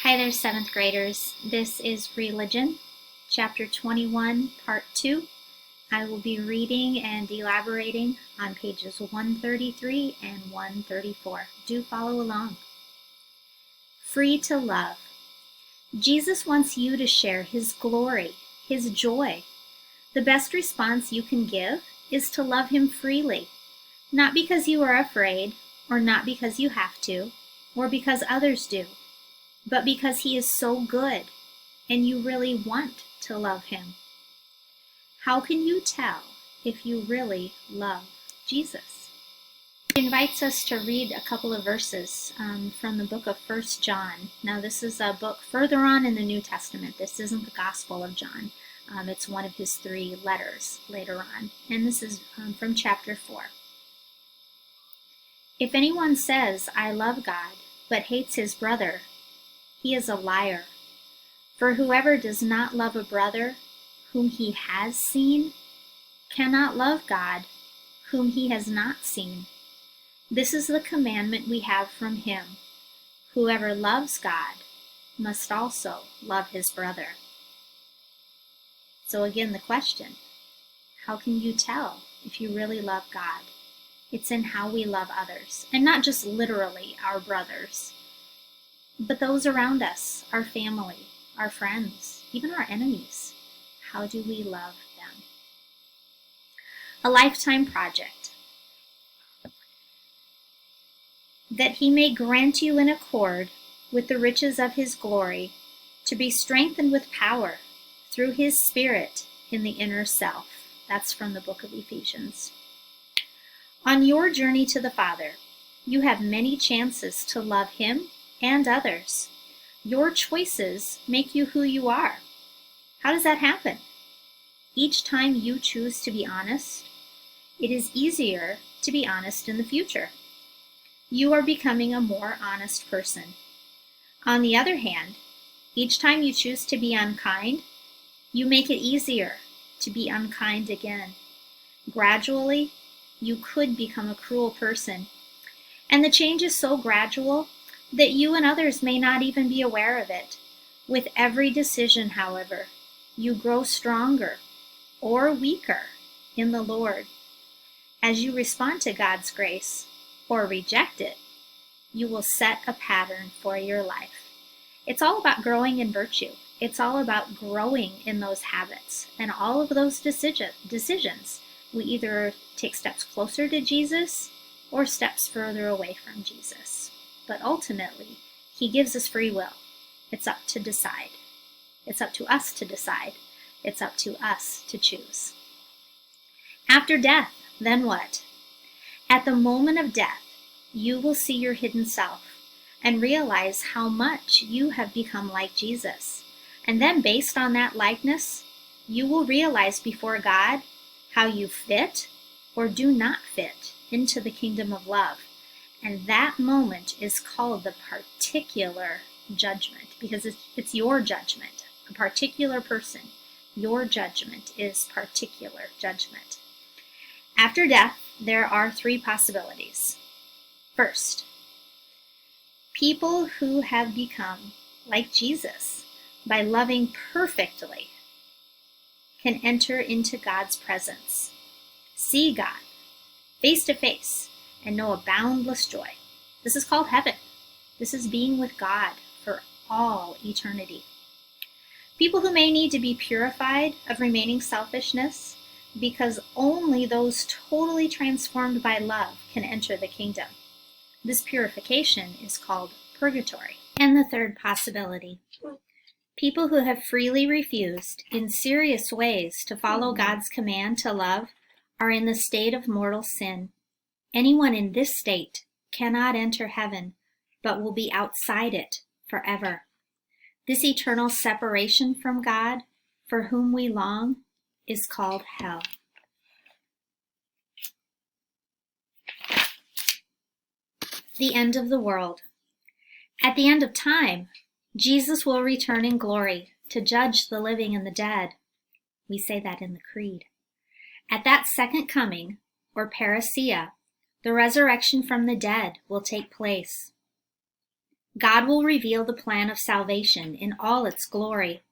Hi there, 7th graders. This is Religion, Chapter 21, Part 2. I will be reading and elaborating on pages 133 and 134. Do follow along. Free to love. Jesus wants you to share His glory, His joy. The best response you can give is to love Him freely, not because you are afraid, or not because you have to, or because others do, but because He is so good and you really want to love Him. How can you tell if you really love Jesus? He invites us to read a couple of verses from the book of 1 John. Now, this is a book further on in the New Testament. This isn't the Gospel of John. It's one of his 3 letters later on. And this is from chapter 4. If anyone says, I love God, but hates his brother, he is a liar. For whoever does not love a brother whom he has seen cannot love God whom he has not seen. This is the commandment we have from Him. Whoever loves God must also love his brother. So again, the question, how can you tell if you really love God? It's in how we love others, and not just literally our brothers, but those around us, our family, our friends, even our enemies. How do we love them? A lifetime project. That He may grant you in accord with the riches of His glory, to be strengthened with power through His Spirit in the inner self. That's from the book of Ephesians. On your journey to the Father, you have many chances to love Him and others. Your choices make you who you are. How does that happen? Each time you choose to be honest, it is easier to be honest in the future. You are becoming a more honest person. On the other hand, each time you choose to be unkind, you make it easier to be unkind again. Gradually, you could become a cruel person. And the change is so gradual that you and others may not even be aware of it. With every decision, however, you grow stronger or weaker in the Lord. As you respond to God's grace or reject it, you will set a pattern for your life. It's all about growing in virtue. It's all about growing in those habits. And all of those decisions, we either take steps closer to Jesus or steps further away from Jesus. But ultimately, He gives us free will. It's up to decide. It's up to us to decide. It's up to us to choose. After death, then what? At the moment of death, you will see your hidden self and realize how much you have become like Jesus. And then based on that likeness, you will realize before God how you fit or do not fit into the kingdom of love. And that moment is called the particular judgment, because it's your judgment, a particular person. Your judgment is particular judgment. After death, there are 3 possibilities. First, people who have become like Jesus by loving perfectly can enter into God's presence, see God face to face, and know a boundless joy. This is called heaven. This is being with God for all eternity. People who may need to be purified of remaining selfishness, because only those totally transformed by love can enter the kingdom. This purification is called purgatory. And the third possibility, people who have freely refused in serious ways to follow God's command to love are in the state of mortal sin. Anyone in this state cannot enter heaven, but will be outside it forever. This eternal separation from God, for whom we long, is called hell. The end of the world. At the end of time, Jesus will return in glory to judge the living and the dead. We say that in the Creed. At that second coming, or parousia, the resurrection from the dead will take place. God will reveal the plan of salvation in all its glory,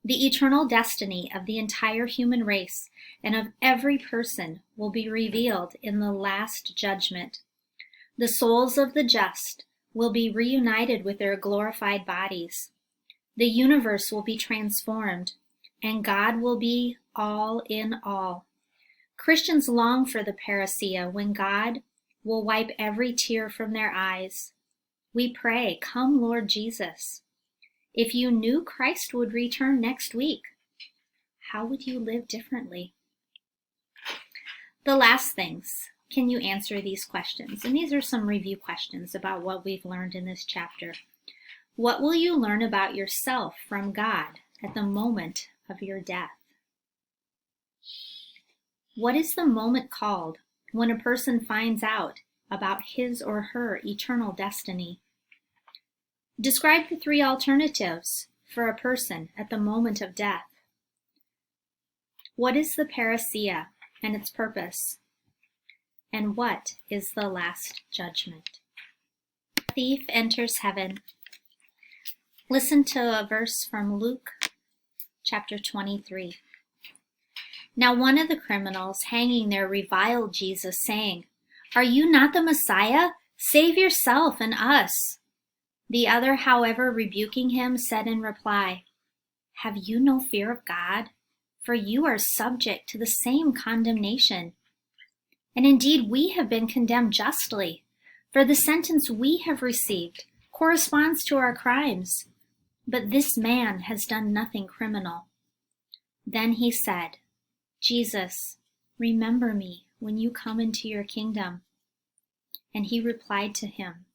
the eternal destiny of the entire human race and of every person will be revealed in the last judgment. The souls of the just will be reunited with their glorified bodies. The universe will be transformed, and God will be all in all. Christians long for the parousia, when God will wipe every tear from their eyes. We pray, "Come, Lord Jesus." If you knew Christ would return next week, how would you live differently? The last things, can you answer these questions? And these are some review questions about what we've learned in this chapter. What will you learn about yourself from God at the moment of your death? What is the moment called when a person finds out about his or her eternal destiny? Describe the three alternatives for a person at the moment of death. What is the parousia and its purpose? And what is the last judgment? A thief enters heaven. Listen to a verse from Luke chapter 23. Now one of the criminals hanging there reviled Jesus, saying, "Are you not the Messiah? Save yourself and us." The other, however, rebuking him, said in reply, "Have you no fear of God? For you are subject to the same condemnation. And indeed we have been condemned justly, for the sentence we have received corresponds to our crimes. But this man has done nothing criminal." Then he said, "Jesus, remember me when you come into your kingdom." And he replied to him,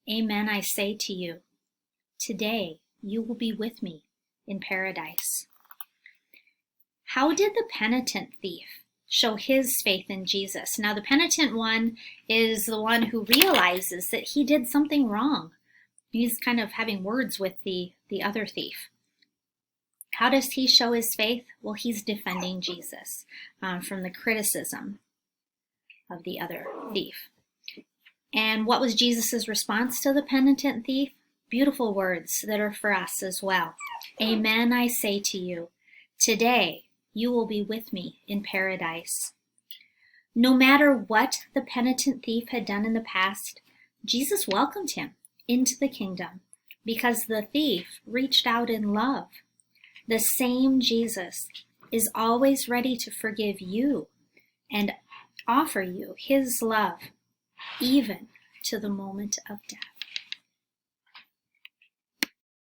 "Amen, I say to you, today you will be with me in paradise." How did the penitent thief show his faith in Jesus? Now, the penitent one is the one who realizes that he did something wrong. He's kind of having words with the other thief. How does he show his faith? Well, he's defending Jesus from the criticism of the other thief. And what was Jesus' response to the penitent thief? Beautiful words that are for us as well. "Amen, I say to you, today you will be with me in paradise." No matter what the penitent thief had done in the past, Jesus welcomed him into the kingdom because the thief reached out in love. The same Jesus is always ready to forgive you and offer you his love, even to the moment of death.